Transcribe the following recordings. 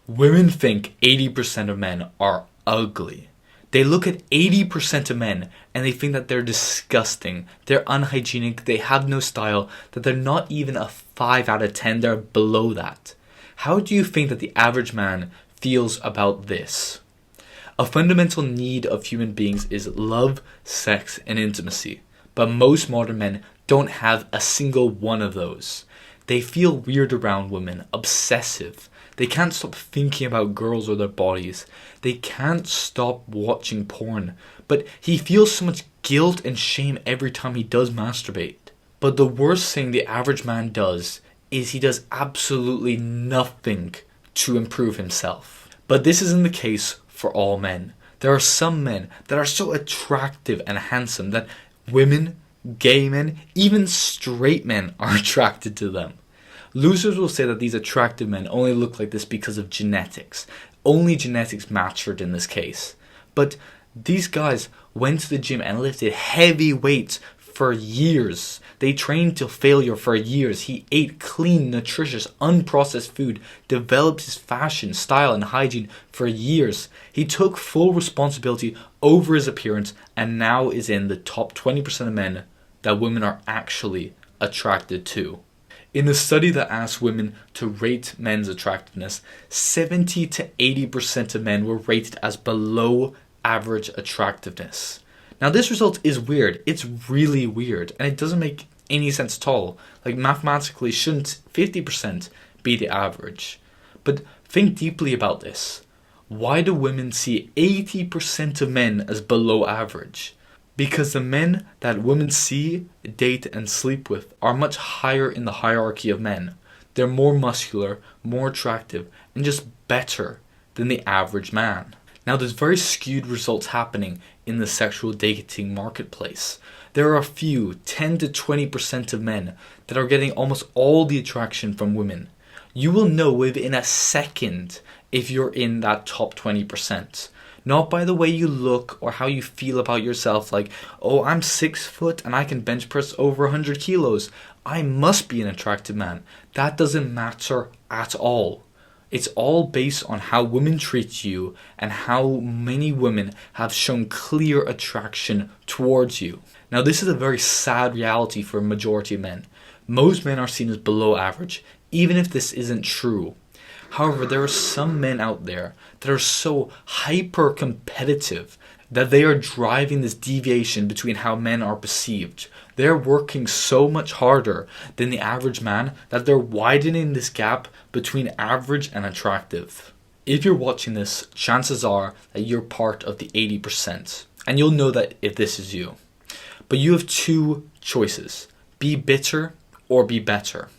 Women think 80% of men are ugly. They look at 80% of men and they think that they're disgusting, they're unhygienic, they have no style, that they're not even a 5 out of 10, they're below that. How do you think that the average man feels about this? A fundamental need of human beings is love, sex, and intimacy. But most modern men don't have a single one of those. They feel weird around women, obsessive. They can't stop thinking about girls or their bodies. They can't stop watching porn. But he feels so much guilt and shame every time he does masturbate. But the worst thing the average man does is he does absolutely nothing to improve himself. But this isn't the case for all men. There are some men that are so attractive and handsome that women, gay men, even straight men are attracted to them. Losers will say that these attractive men only look like this because of genetics. Only genetics mattered in this case. But these guys went to the gym and lifted heavy weights for years. They trained to failure for years. He ate clean, nutritious, unprocessed food, developed his fashion, style, and hygiene for years. He took full responsibility over his appearance and now is in the top 20% of men that women are actually attracted to. In a study that asked women to rate men's attractiveness, 70 to 80% of men were rated as below average attractiveness. Now this result is weird. It's really weird and it doesn't make any sense at all. Like mathematically, shouldn't 50% be the average? But think deeply about this. Why do women see 80% of men as below average? Because the men that women see, date, and sleep with are much higher in the hierarchy of men. They're more muscular, more attractive, and just better than the average man. Now there's very skewed results happening in the sexual dating marketplace. There are a few, 10 to 20% of men that are getting almost all the attraction from women. You will know within a second if you're in that top 20%. Not by the way you look or how you feel about yourself, like, oh, I'm 6 foot and I can bench press over 100 kilos. I must be an attractive man. That doesn't matter at all. It's all based on how women treat you and how many women have shown clear attraction towards you. Now, this is a very sad reality for a majority of men. Most men are seen as below average, even if this isn't true. However, there are some men out there that are so hyper competitive that they are driving this deviation between how men are perceived. They're working so much harder than the average man that they're widening this gap between average and attractive. If you're watching this, chances are that you're part of the 80%. And you'll know that if this is you. But you have two choices. Be bitter or be better.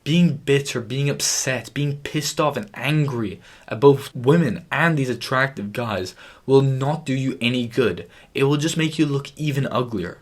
Being bitter, being upset, being pissed off and angry at both women and these attractive guys will not do you any good. It will just make you look even uglier.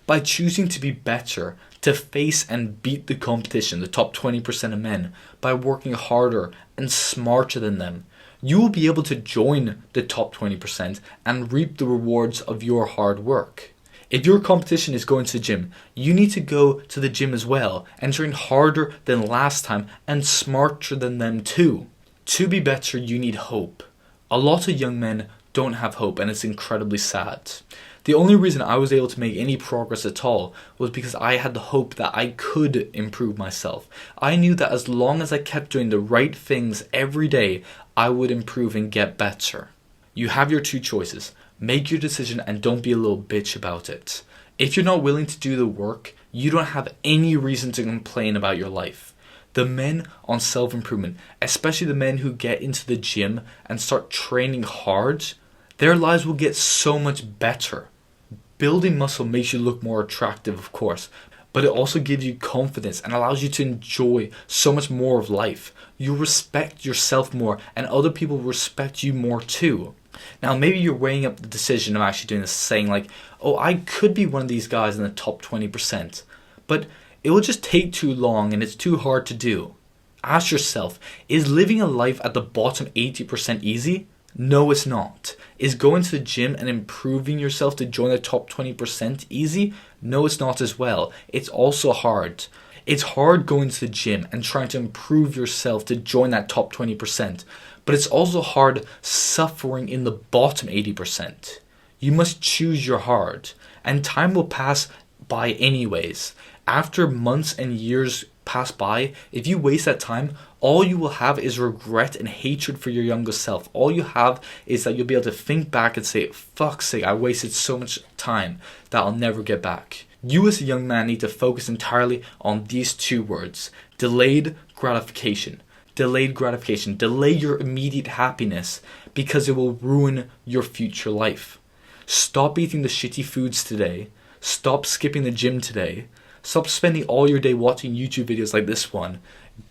By choosing to be better, to face and beat the competition, the top 20% of men, by working harder and smarter than them, you will be able to join the top 20% and reap the rewards of your hard work. If your competition is going to the gym, you need to go to the gym as well and train harder than last time and smarter than them too. To be better, you need hope. A lot of young men don't have hope and it's incredibly sad. The only reason I was able to make any progress at all was because I had the hope that I could improve myself. I knew that as long as I kept doing the right things every day, I would improve and get better. You have your two choices. Make your decision and don't be a little bitch about it. If you're not willing to do the work, you don't have any reason to complain about your life. The men on self-improvement, especially the men who get into the gym and start training hard, their lives will get so much better. Building muscle makes you look more attractive, of course, but it also gives you confidence and allows you to enjoy so much more of life. You respect yourself more and other people respect you more too. Now maybe you're weighing up the decision of actually doing this, saying like, oh, I could be one of these guys in the top 20%, but it will just take too long and it's too hard to do. Ask yourself, is living a life at the bottom 80% easy? No, it's not. Is going to the gym and improving yourself to join the top 20% easy? No, it's not as well. It's also hard. It's hard going to the gym and trying to improve yourself to join that top 20%. But it's also hard suffering in the bottom 80%. You must choose your heart, and time will pass by anyways. After months and years pass by, if you waste that time, all you will have is regret and hatred for your younger self. All you have is that you'll be able to think back and say, fuck's sake, I wasted so much time that I'll never get back. You as a young man need to focus entirely on these two words: delayed gratification. Delayed gratification. Delay your immediate happiness because it will ruin your future life. Stop eating the shitty foods today. Stop skipping the gym today. Stop spending all your day watching YouTube videos like this one.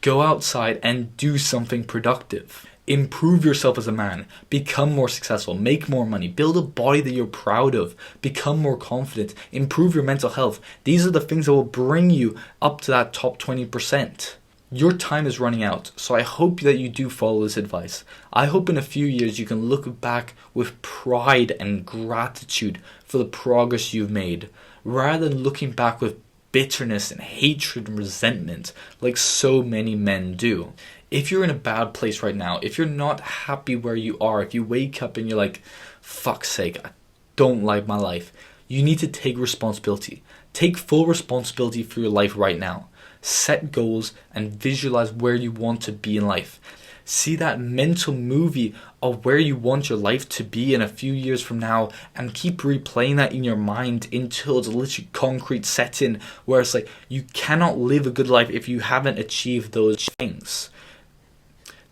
Go outside and do something productive. Improve yourself as a man. Become more successful. Make more money. Build a body that you're proud of. Become more confident. Improve your mental health. These are the things that will bring you up to that top 20%. Your time is running out, so I hope that you do follow this advice. I hope in a few years you can look back with pride and gratitude for the progress you've made, rather than looking back with bitterness and hatred and resentment like so many men do. If you're in a bad place right now, if you're not happy where you are, if you wake up and you're like, fuck's sake, I don't like my life, you need to take responsibility. Take full responsibility for your life right now. Set goals and visualize where you want to be in life. See that mental movie of where you want your life to be in a few years from now, and keep replaying that in your mind until it's literally concrete set in, where it's like you cannot live a good life if you haven't achieved those things.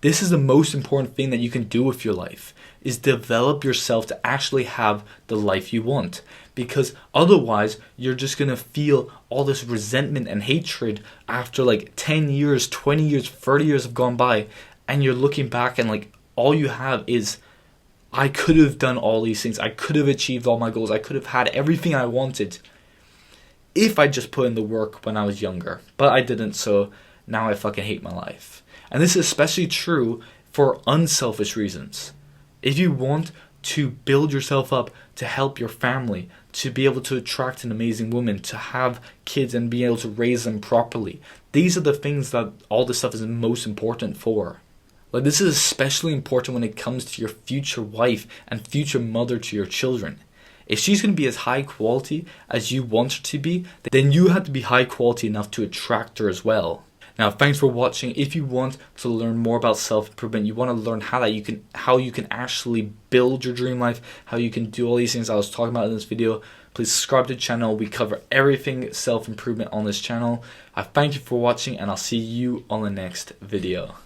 This is the most important thing that you can do with your life, is develop yourself to actually have the life you want. Because otherwise, you're just going to feel all this resentment and hatred after like 10 years, 20 years, 30 years have gone by, and you're looking back and like all you have is, I could have done all these things. I could have achieved all my goals. I could have had everything I wanted if I just put in the work when I was younger. But I didn't, so now I fucking hate my life. And this is especially true for unselfish reasons. If you want to build yourself up, to help your family, to be able to attract an amazing woman, to have kids and be able to raise them properly, these are the things that all this stuff is most important for. Like, this is especially important when it comes to your future wife and future mother to your children. If she's going to be as high quality as you want her to be, then you have to be high quality enough to attract her as well. Now, thanks for watching. If you want to learn more about self-improvement, you want to learn how you can actually build your dream life, how you can do all these things I was talking about in this video, please subscribe to the channel. We cover everything self-improvement on this channel. I thank you for watching, and I'll see you on the next video.